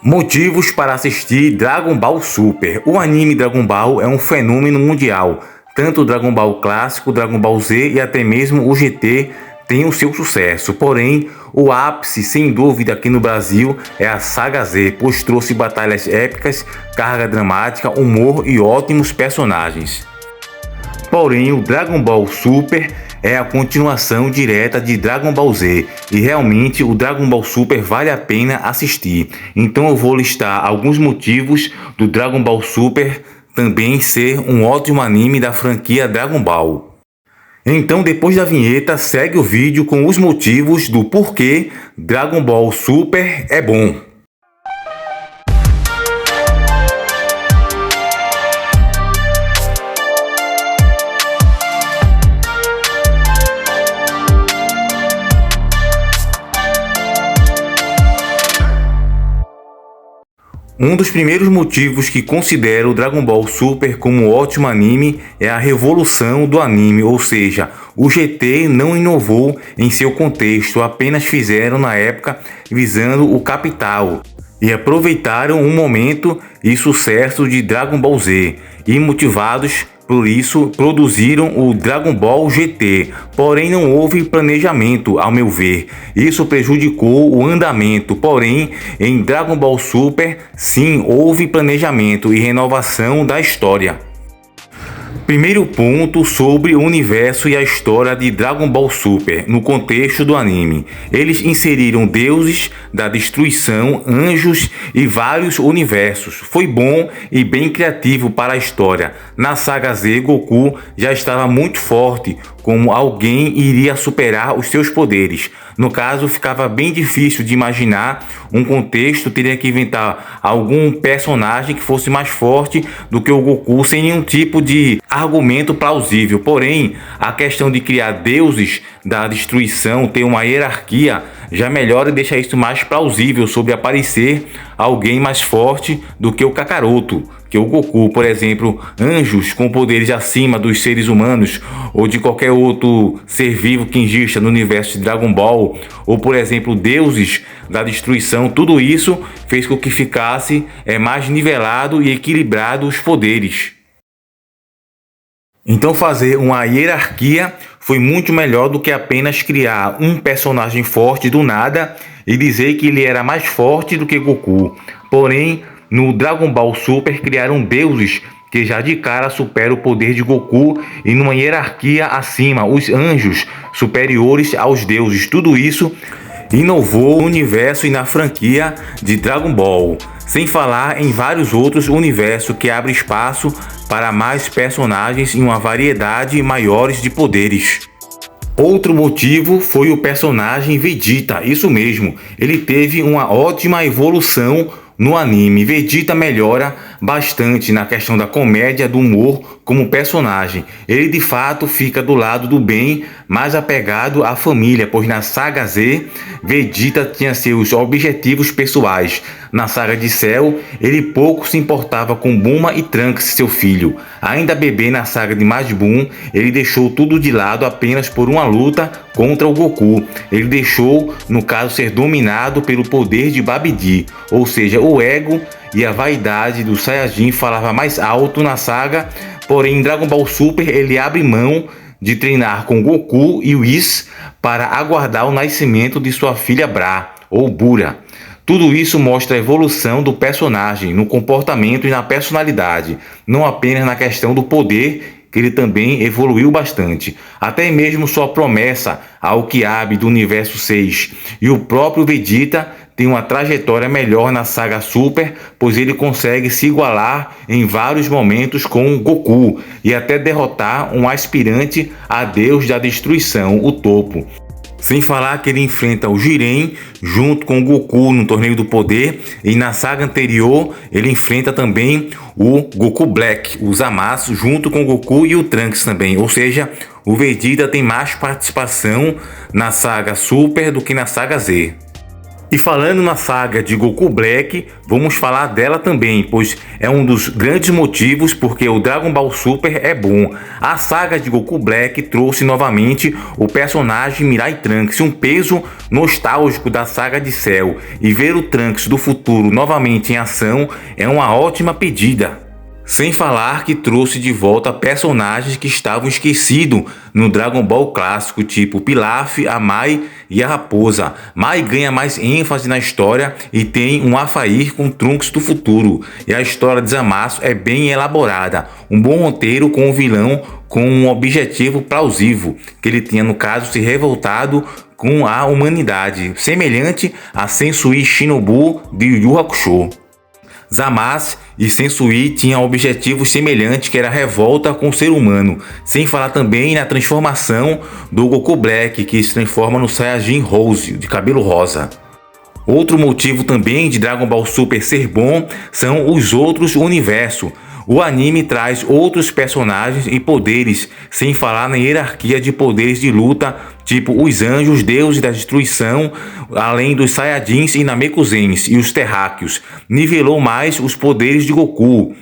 Motivos para assistir Dragon Ball Super. O anime Dragon Ball é um fenômeno mundial. Tanto o Dragon Ball clássico, Dragon Ball Z e até mesmo o GT tem o seu sucesso. Porém, o ápice, sem dúvida, aqui no Brasil é a Saga Z, pois trouxe batalhas épicas, carga dramática, humor e ótimos personagens. Porém, o Dragon Ball Super é a continuação direta de Dragon Ball Z e realmente o Dragon Ball Super vale a pena assistir. Então eu vou listar alguns motivos do Dragon Ball Super também ser um ótimo anime da franquia Dragon Ball. Então, depois da vinheta, segue o vídeo com os motivos do porquê Dragon Ball Super é bom. Um dos primeiros motivos que considero o Dragon Ball Super como um ótimo anime é a revolução do anime, ou seja, o GT não inovou em seu contexto, apenas fizeram na época visando o capital e aproveitaram um momento e sucesso de Dragon Ball Z e motivados por isso produziram o Dragon Ball GT, porém não houve planejamento, ao meu ver. Isso prejudicou o andamento, porém em Dragon Ball Super sim houve planejamento e renovação da história. Primeiro ponto sobre o universo e a história de Dragon Ball Super no contexto do anime. Eles inseriram deuses da destruição, anjos e vários universos. Foi bom e bem criativo para a história. Na saga Z, Goku já estava muito forte, como alguém iria superar os seus poderes. No caso, ficava bem difícil de imaginar um contexto, teria que inventar algum personagem que fosse mais forte do que o Goku, sem nenhum tipo de argumento plausível. Porém, a questão de criar deuses da destruição, ter uma hierarquia, já melhora e deixa isso mais plausível sobre aparecer alguém mais forte do que o Kakaroto, que o Goku. Por exemplo, anjos com poderes acima dos seres humanos ou de qualquer outro ser vivo que exista no universo de Dragon Ball, ou por exemplo, deuses da destruição. Tudo isso fez com que ficasse mais nivelado e equilibrado os poderes. Então fazer uma hierarquia foi muito melhor do que apenas criar um personagem forte do nada e dizer que ele era mais forte do que Goku. Porém, no Dragon Ball Super criaram deuses que já de cara superam o poder de Goku e numa hierarquia acima, os anjos superiores aos deuses. Tudo isso inovou no universo e na franquia de Dragon Ball, sem falar em vários outros universos que abrem espaço para mais personagens e uma variedade maiores de poderes. Outro motivo foi o personagem Vegeta, isso mesmo, ele teve uma ótima evolução no anime. Vegeta melhora bastante na questão da comédia, do humor como personagem. Ele de fato fica do lado do bem, mais apegado à família, pois na saga Z, Vegeta tinha seus objetivos pessoais. Na saga de Cell, ele pouco se importava com Bulma e Trunks, seu filho. Ainda bebê na saga de Majin Buu, ele deixou tudo de lado apenas por uma luta contra o Goku. Ele deixou, no caso, ser dominado pelo poder de Babidi, ou seja, o ego e a vaidade do Saiyajin falava mais alto na saga. Porém, em Dragon Ball Super, ele abre mão de treinar com Goku e Whis para aguardar o nascimento de sua filha Bra, ou Bura. Tudo isso mostra a evolução do personagem no comportamento e na personalidade, não apenas na questão do poder, que ele também evoluiu bastante. Até mesmo sua promessa ao Kyab do Universo 6 e o próprio Vegeta tem uma trajetória melhor na saga Super, pois ele consegue se igualar em vários momentos com Goku e até derrotar um aspirante a Deus da Destruição, o Topo. Sem falar que ele enfrenta o Jiren junto com o Goku no Torneio do Poder, e na saga anterior ele enfrenta também o Goku Black, o Zamasu, junto com o Goku e o Trunks também. Ou seja, o Vegeta tem mais participação na saga Super do que na saga Z. E falando na saga de Goku Black, vamos falar dela também, pois é um dos grandes motivos porque o Dragon Ball Super é bom. A saga de Goku Black trouxe novamente o personagem Mirai Trunks, um peso nostálgico da saga de Cell, e ver o Trunks do futuro novamente em ação é uma ótima pedida. Sem falar que trouxe de volta personagens que estavam esquecidos no Dragon Ball clássico, tipo Pilaf, a Mai e a Raposa. Mai ganha mais ênfase na história e tem um Alphair com Trunks do futuro. E a história de Zamasu é bem elaborada. Um bom roteiro com o vilão com um objetivo plausível, que ele tinha no caso se revoltado com a humanidade, semelhante a Sensui Shinobu de Yu Yu Hakusho. Zamasu e Sensui tinham objetivos semelhantes, que era a revolta com o ser humano, sem falar também na transformação do Goku Black, que se transforma no Saiyajin Rose, de cabelo rosa. Outro motivo também de Dragon Ball Super ser bom são os outros universos. O anime traz outros personagens e poderes, sem falar na hierarquia de poderes de luta, tipo os anjos, deuses da destruição, além dos Saiyajins e Namekuseins e os terráqueos. Nivelou mais os poderes de Goku,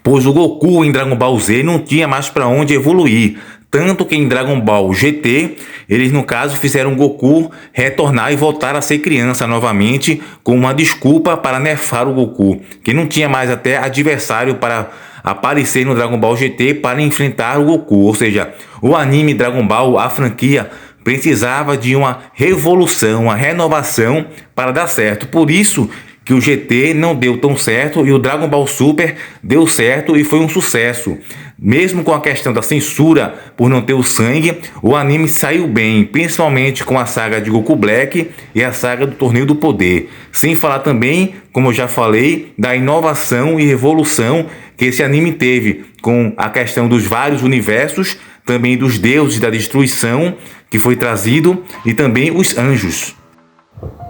pois o Goku em Dragon Ball Z não tinha mais para onde evoluir. Tanto que em Dragon Ball GT, eles no caso fizeram Goku retornar e voltar a ser criança novamente, com uma desculpa para nerfar o Goku, que não tinha mais até adversário para aparecer no Dragon Ball GT para enfrentar o Goku. Ou seja, o anime Dragon Ball, a franquia, precisava de uma revolução, uma renovação para dar certo. Por isso que o GT não deu tão certo e o Dragon Ball Super deu certo e foi um sucesso. Mesmo com a questão da censura por não ter o sangue, o anime saiu bem, principalmente com a saga de Goku Black e a saga do Torneio do Poder. Sem falar também, como eu já falei, da inovação e revolução que esse anime teve com a questão dos vários universos, também dos deuses da destruição que foi trazido e também os anjos.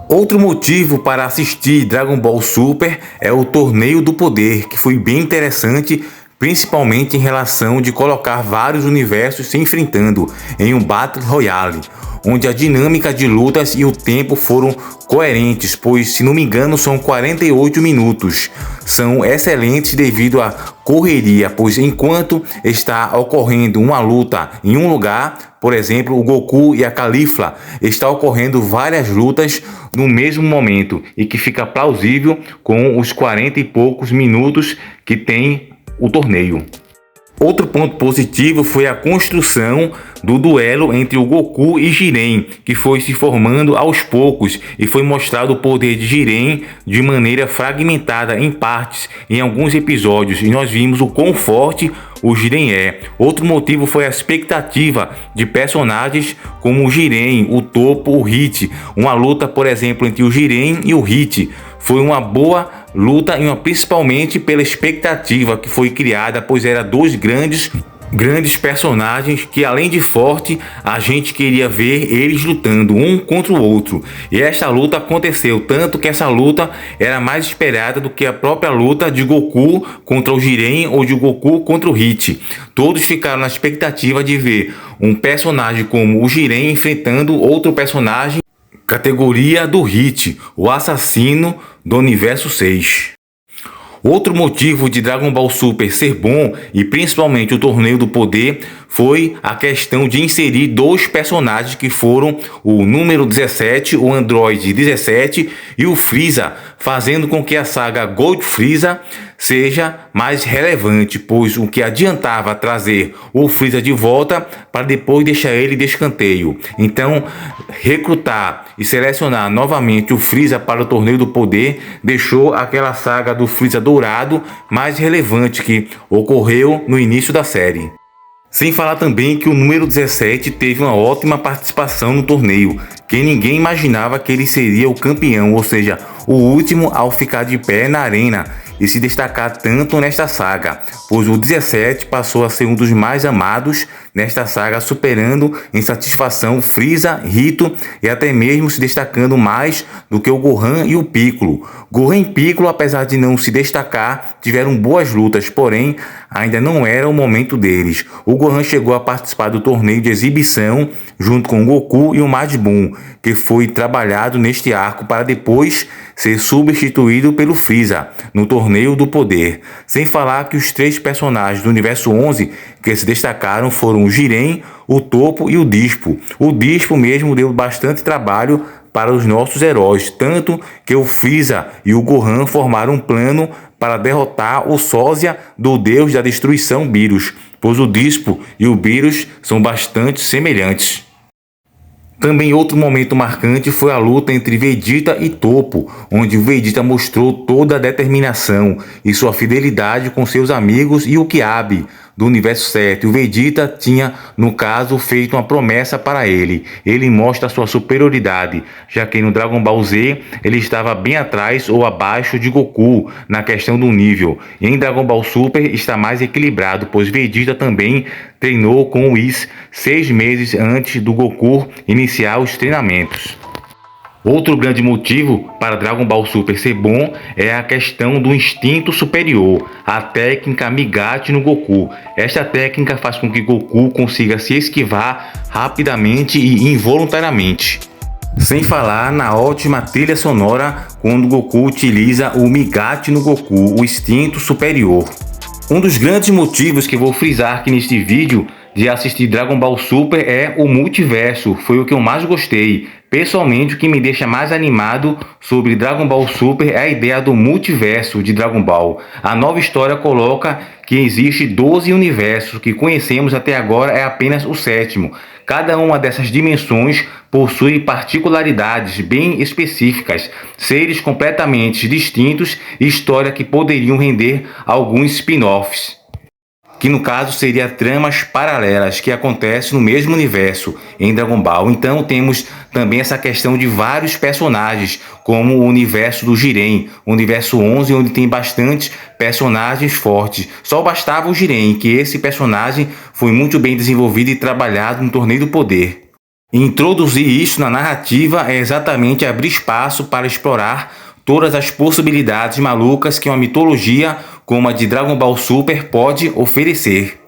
Outro motivo para assistir Dragon Ball Super é o Torneio do Poder, que foi bem interessante, principalmente em relação de colocar vários universos se enfrentando em um Battle Royale, onde a dinâmica de lutas e o tempo foram coerentes, pois, se não me engano, são 48 minutos. São excelentes devido à correria, pois enquanto está ocorrendo uma luta em um lugar, por exemplo, o Goku e a Caulifla, está ocorrendo várias lutas no mesmo momento e que fica plausível com os 40 e poucos minutos que tem o torneio. Outro ponto positivo foi a construção do duelo entre o Goku e Jiren, que foi se formando aos poucos e foi mostrado o poder de Jiren de maneira fragmentada em partes em alguns episódios, e nós vimos o quão forte o Jiren é. Outro motivo foi a expectativa de personagens como o Jiren, o Toppo, o Hit. Uma luta, por exemplo, entre o Jiren e o Hit foi uma boa luta, principalmente pela expectativa que foi criada, pois eram dois grandes personagens que, além de forte, a gente queria ver eles lutando um contra o outro. E essa luta aconteceu, tanto que essa luta era mais esperada do que a própria luta de Goku contra o Jiren ou de Goku contra o Hit. Todos ficaram na expectativa de ver um personagem como o Jiren enfrentando outro personagem categoria do Hit, o assassino do universo 6. Outro motivo de Dragon Ball Super ser bom, e principalmente o Torneio do Poder, foi a questão de inserir dois personagens que foram o número 17, o Android 17 e o Freeza, fazendo com que a saga Gold Freeza seja mais relevante, pois o que adiantava trazer o Freeza de volta para depois deixar ele de escanteio. Então, recrutar e selecionar novamente o Freeza para o Torneio do Poder deixou aquela saga do Freeza dourado mais relevante que ocorreu no início da série. Sem falar também que o número 17 teve uma ótima participação no torneio, que ninguém imaginava que ele seria o campeão, ou seja, o último ao ficar de pé na arena e se destacar tanto nesta saga, pois o 17 passou a ser um dos mais amados nesta saga, superando em satisfação Frieza, Rito e até mesmo se destacando mais do que o Gohan e o Piccolo. Gohan e Piccolo, apesar de não se destacar, tiveram boas lutas, porém ainda não era o momento deles. O Gohan chegou a participar do torneio de exibição junto com o Goku e o Majin Buu, que foi trabalhado neste arco para depois ser substituído pelo Frieza no Torneio do Poder. Sem falar que os três personagens do Universo 11 que se destacaram foram o Jiren, o Toppo e o Dispo. O Dispo mesmo deu bastante trabalho para os nossos heróis, tanto que o Frieza e o Gohan formaram um plano para derrotar o sósia do deus da destruição Beerus, pois o Dispo e o Beerus são bastante semelhantes. Também outro momento marcante foi a luta entre Vegeta e Toppo, onde o Vegeta mostrou toda a determinação e sua fidelidade com seus amigos e o Kyab do Universo 7. O Vegeta tinha, no caso, feito uma promessa para ele. Ele mostra sua superioridade, já que no Dragon Ball Z ele estava bem atrás ou abaixo de Goku na questão do nível. E em Dragon Ball Super está mais equilibrado, pois Vegeta também treinou com o Whis 6 meses antes do Goku iniciar os treinamentos. Outro grande motivo para Dragon Ball Super ser bom é a questão do instinto superior, a técnica Migate no Goku. Esta técnica faz com que Goku consiga se esquivar rapidamente e involuntariamente. Sem falar na ótima trilha sonora quando Goku utiliza o Migate no Goku, o instinto superior. Um dos grandes motivos que vou frisar aqui neste vídeo de assistir Dragon Ball Super é o multiverso, foi o que eu mais gostei. Pessoalmente, o que me deixa mais animado sobre Dragon Ball Super é a ideia do multiverso de Dragon Ball. A nova história coloca que existe 12 universos, que conhecemos até agora é apenas o 7º. Cada uma dessas dimensões possui particularidades bem específicas, seres completamente distintos e história que poderiam render alguns spin-offs, que no caso seria tramas paralelas que acontecem no mesmo universo em Dragon Ball. Então temos também essa questão de vários personagens, como o universo do Jiren, o universo 11, onde tem bastante personagens fortes. Só bastava o Jiren, que esse personagem foi muito bem desenvolvido e trabalhado no Torneio do Poder. Introduzir isso na narrativa é exatamente abrir espaço para explorar todas as possibilidades malucas que uma mitologia como a de Dragon Ball Super pode oferecer.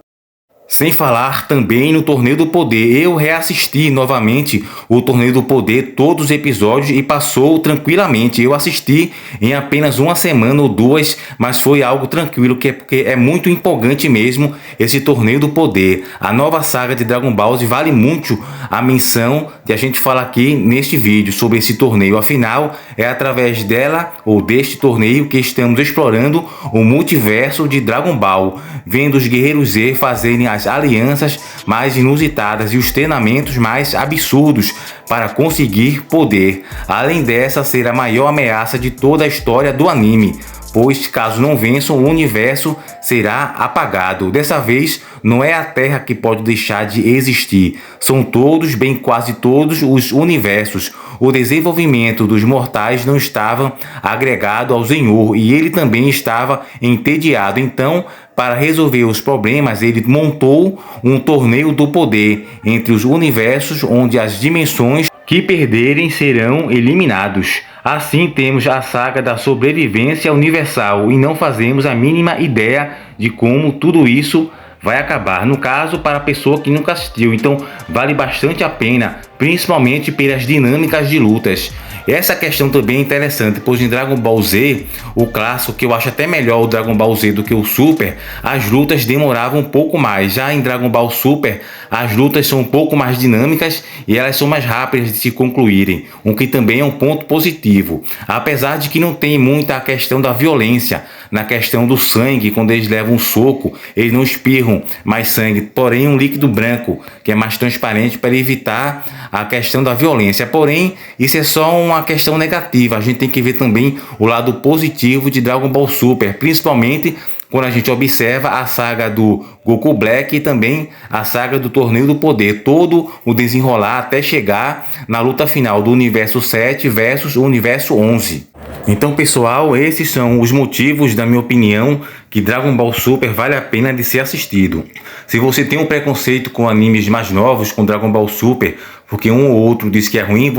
Sem falar também no Torneio do Poder. Eu reassisti novamente o Torneio do Poder, todos os episódios, e passou tranquilamente. Eu assisti em apenas uma semana ou duas, mas foi algo tranquilo, porque é muito empolgante mesmo esse Torneio do Poder. A nova saga de Dragon Ball vale muito a menção que a gente fala aqui neste vídeo sobre esse torneio. Afinal, é através dela ou deste torneio que estamos explorando o multiverso de Dragon Ball, vendo os guerreiros Z fazerem as alianças mais inusitadas e os treinamentos mais absurdos para conseguir poder, além dessa ser a maior ameaça de toda a história do anime, pois caso não vençam, o universo será apagado. Dessa vez, não é a Terra que pode deixar de existir, são todos, bem quase todos, os universos. O desenvolvimento dos mortais não estava agregado ao Senhor e ele também estava entediado. Então, para resolver os problemas, ele montou um torneio do poder entre os universos, onde as dimensões que perderem serão eliminados. Assim temos a saga da sobrevivência universal e não fazemos a mínima ideia de como tudo isso vai acabar, no caso para a pessoa que nunca assistiu. Então vale bastante a pena, principalmente pelas dinâmicas de lutas. Essa questão também é interessante, pois em Dragon Ball Z, o clássico, que eu acho até melhor o Dragon Ball Z do que o Super, as lutas demoravam um pouco mais. Já em Dragon Ball Super, as lutas são um pouco mais dinâmicas e elas são mais rápidas de se concluírem, o que também é um ponto positivo. Apesar de que não tem muita a questão da violência, na questão do sangue, quando eles levam um soco, eles não espirram mais sangue, porém um líquido branco, que é mais transparente para evitar a questão da violência. Porém, isso é só uma questão negativa, a gente tem que ver também o lado positivo de Dragon Ball Super, principalmente quando a gente observa a saga do Goku Black e também a saga do Torneio do Poder, todo o desenrolar até chegar na luta final do Universo 7 versus o Universo 11. Então, pessoal, esses são os motivos, da minha opinião, que Dragon Ball Super vale a pena de ser assistido. Se você tem um preconceito com animes mais novos, com Dragon Ball Super, porque um ou outro diz que é ruim,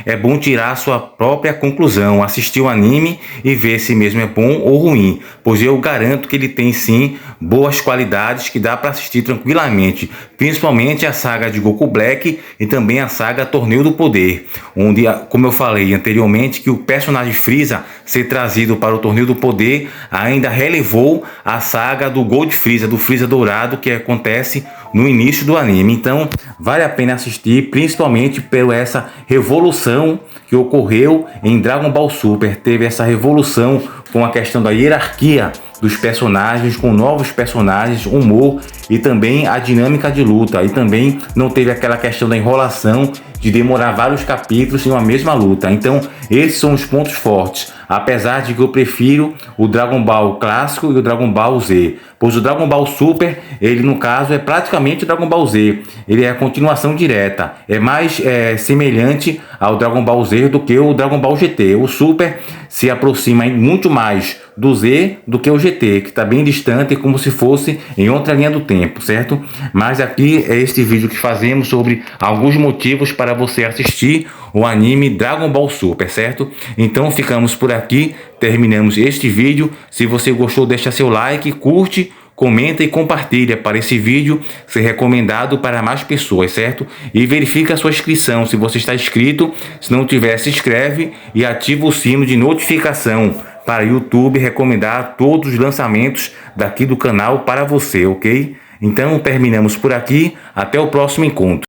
é bom tirar a sua própria conclusão, assistir o anime e ver se mesmo é bom ou ruim, pois eu garanto que ele tem sim boas qualidades que dá para assistir tranquilamente, principalmente a saga de Goku Black e também a saga Torneio do Poder, onde, como eu falei anteriormente, que o personagem Freeza ser trazido para o Torneio do Poder ainda relevou a saga do Gold Freeza, do Freeza Dourado, que acontece no início do anime. Então vale a pena assistir, principalmente por essa revolução que ocorreu em Dragon Ball Super. Teve essa revolução com a questão da hierarquia dos personagens, com novos personagens, humor e também a dinâmica de luta. E também não teve aquela questão da enrolação de demorar vários capítulos em uma mesma luta. Então esses são os pontos fortes, apesar de que eu prefiro o Dragon Ball clássico e o Dragon Ball Z, pois o Dragon Ball Super, ele no caso é praticamente o Dragon Ball Z, ele é a continuação direta, é mais semelhante ao Dragon Ball Z do que o Dragon Ball GT. O Super se aproxima muito mais do Z do que o GT, que está bem distante, como se fosse em outra linha do tempo, certo? Mas aqui é este vídeo que fazemos sobre alguns motivos para você assistir o anime Dragon Ball Super, certo? Então ficamos por aqui, terminamos este vídeo. Se você gostou, deixa seu like, curte, comenta e compartilha para esse vídeo ser recomendado para mais pessoas, certo? E verifica a sua inscrição, se você está inscrito. Se não tiver, se inscreve e ativa o sino de notificação para o YouTube recomendar todos os lançamentos daqui do canal para você, ok? Então terminamos por aqui, até o próximo encontro.